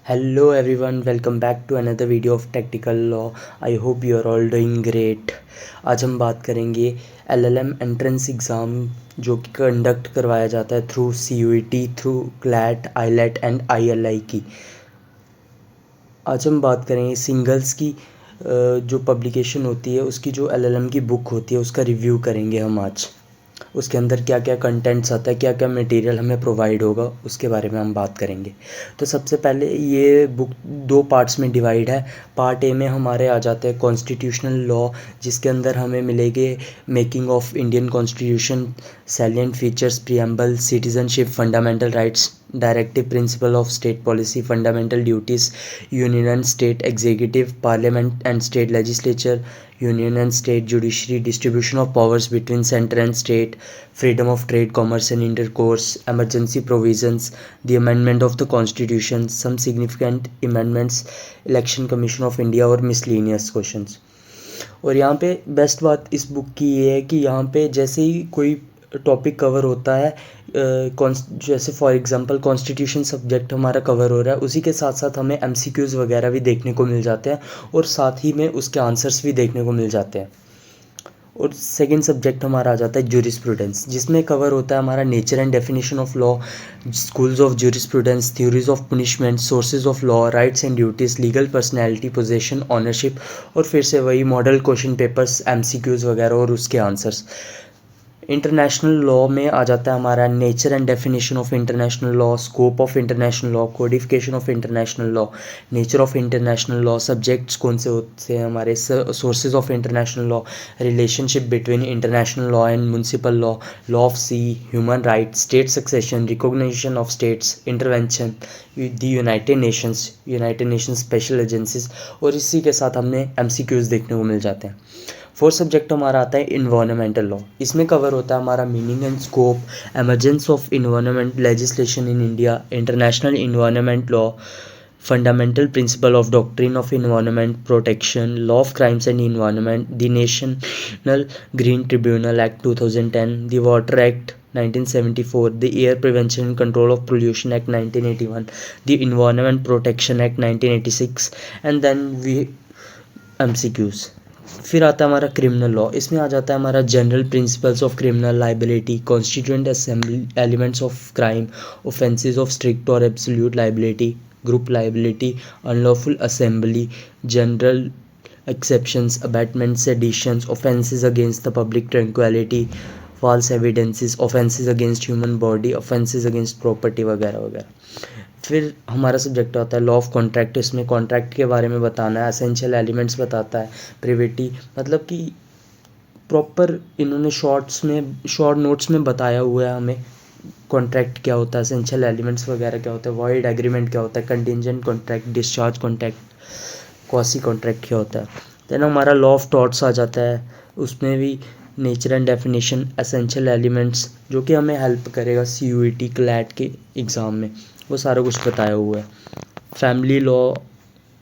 Hello everyone, welcome back to another video of Tactical Law. I hope you are all doing great. आज हम बात करेंगे LLM entrance exam जो कि conduct करवाया जाता है through CUET, through CLAT, ILET and ILI की। आज हम बात करेंगे सिंगल्स की जो पब्लिकेशन होती है उसकी जो LLM की बुक होती है उसका रिव्यू करेंगे हम आज। उसके अंदर क्या क्या कंटेंट्स आता है, क्या क्या मटेरियल हमें प्रोवाइड होगा, उसके बारे में हम बात करेंगे। तो सबसे पहले ये बुक दो पार्ट्स में डिवाइड है। पार्ट ए में हमारे आ जाते हैं कॉन्स्टिट्यूशनल लॉ, जिसके अंदर हमें मिलेंगे making of Indian constitution, salient features, preamble, citizenship, fundamental rights, directive principle of state policy, fundamental duties, union and state executive, parliament and state legislature, union and state judiciary, distribution of powers between center and state, freedom of trade, commerce and intercourse, emergency provisions, the amendment of the constitution, some significant amendments, election commission of India और miscellaneous questions। और यहाँ पे best बात इस book की ये है कि यहाँ पे जैसे ही कोई टॉपिक कवर होता है, जैसे फॉर एग्जांपल कॉन्स्टिट्यूशन सब्जेक्ट हमारा कवर हो रहा है, उसी के साथ साथ हमें MCQs वगैरह भी देखने को मिल जाते हैं और साथ ही में उसके आंसर्स भी देखने को मिल जाते हैं। और सेकंड सब्जेक्ट हमारा आ जाता है ज्यूरिस्प्रूडेंस, जिसमें कवर होता है हमारा nature and definition of law, schools of jurisprudence, theories of punishment, sources of law, rights and duties, legal personality, possession, ownership, और फिर से वही मॉडल क्वेश्चन पेपर्स, MCQs वगैरह और उसके आंसर्स। इंटरनेशनल लॉ में आ जाता है हमारा nature and definition of international law, scope of international law, codification of international law, nature of international law, subjects कौन से होते हैं हमारे, sources of international law, relationship between international law and municipal law, law of sea, human rights, state succession, recognition of states, intervention, the United Nations special agencies, और इसी के साथ हमें MCQs देखने को मिल जाते हैं। फोर्थ सब्जेक्ट हमारा आता है इन्वायरमेंटल लॉ। इसमें कवर होता है हमारा meaning and scope, emergence of environment legislation in India, international environment law, fundamental principle of doctrine of environment protection, law of crimes and environment, the national green tribunal act 2010, the water act 1974, the Air Prevention and Control of Pollution Act 1981, the Environment Protection Act 1986, and then we MCQs। फिर आता है हमारा criminal law. इसमें आ जाता है हमारा general principles of criminal liability, constituent assembly elements of crime, offences of strict और absolute liability, group liability, unlawful assembly, general exceptions, abatements, seditions, offenses against the public tranquility, false evidences, offenses against human body, offenses against property वगैरह वगैरह। फिर हमारा subject होता है law of contract. इसमें contract के बारे में बताना है, एसेंशियल एलिमेंट्स बताता है, प्रिविटी, मतलब कि प्रॉपर इन्होंने शॉर्ट नोट्स में बताया हुआ है हमें कॉन्ट्रैक्ट क्या होता है, एसेंशियल एलिमेंट्स वगैरह क्या होता है, वॉइड एग्रीमेंट क्या होता है, contingent contract, discharge contract, quasi contract क्या होता है। देन हमारा लॉ ऑफ टॉर्ट्स आ जाता है, उसमें भी nature and definition, essential elements, जो कि हमें हेल्प करेगा CUET क्लैट के एग्ज़ाम में, वो सारा कुछ बताया हुआ है। फैमिली लॉ,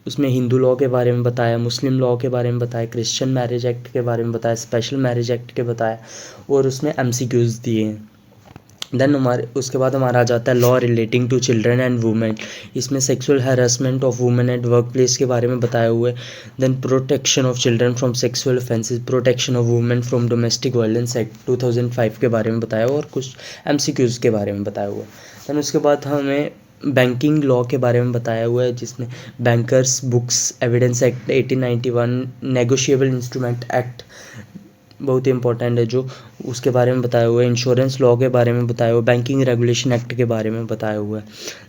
उसमें हिंदू लॉ के बारे में बताया, मुस्लिम लॉ के बारे में बताया, क्रिश्चियन मैरिज एक्ट के बारे में बताया, स्पेशल मैरिज एक्ट के बताया, और उसमें MCQs दिए हैं। देन उसके बाद हमारा आ जाता है law relating to children and women. इसमें sexual harassment of women at work place के बारे में बताया हुआ है। Then protection of children from sexual offences, protection of women from domestic violence act 2005 के बारे में बताया हुआ, और कुछ MCQs के बारे में बताया हुआ है। देन उसके बाद हमें बैंकिंग लॉ के बारे में बताया हुआ है, जिसमें bankers books evidence act 1891, negotiable instrument act बहुत ही इंपॉर्टेंट है जो, उसके बारे में बताया हुआ है, इंश्योरेंस लॉ के बारे में बताया हुआ है, बैंकिंग रेगुलेशन एक्ट के बारे में बताया हुआ है।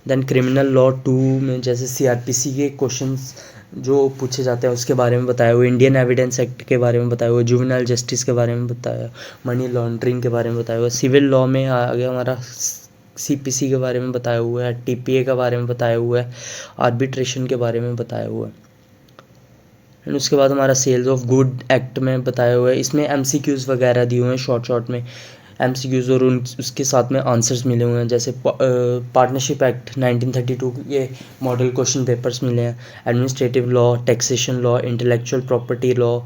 देन क्रिमिनल लॉ 2 में जैसे CRPC के क्वेश्चंस जो पूछे जाते हैं उसके बारे में बताया हुआ है, इंडियन एविडेंस एक्ट के बारे में बताया हुआ है, जुवेनाइल जस्टिस के बारे में बताया, मनी लॉन्ड्रिंग के बारे में बताया हुआ है, सिविल लॉ में आ गया हमारा CPC के बारे में बताया हुआ है, TPA के बारे में बताया हुआ है, आर्बिट्रेशन के बारे में बताया हुआ है। एंड उसके बाद हमारा सेल्स ऑफ गुड एक्ट में बताया हुआ है। इसमें MCQs वगैरह दिए हुए हैं शॉर्ट में MCQs, और उसके साथ में आंसर्स मिले हुए हैं, जैसे पार्टनरशिप एक्ट 1932 ये मॉडल क्वेश्चन पेपर्स मिले हैं, administrative law, taxation law, intellectual property law,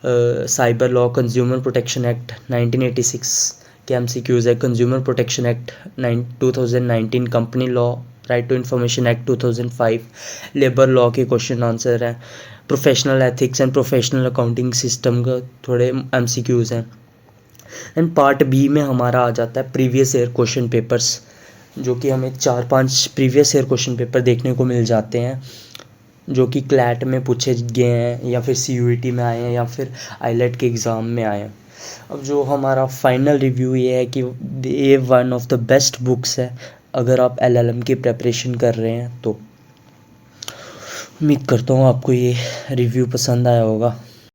cyber law, consumer protection act 1986 के MCQs है, consumer protection act 2019, company law right to information act 2005, labour law के क्वेश्चन आंसर हैं, professional ethics and professional accounting system का थोड़े MCQs हैं। And part B में हमारा आ जाता है प्रीवियस ईयर क्वेश्चन पेपर्स, जो कि हमें 4-5 प्रीवियस ईयर क्वेश्चन पेपर देखने को मिल जाते हैं, जो कि क्लैट में पूछे गए हैं या फिर CUET में आए हैं या फिर आईलेट के एग्ज़ाम में आए हैं। अब जो हमारा फाइनल रिव्यू ये है कि ये one of the best books है अगर आप LLM की प्रेपरेशन कर रहे हैं तो। उम्मीद करता हूँ आपको ये रिव्यू पसंद आया होगा।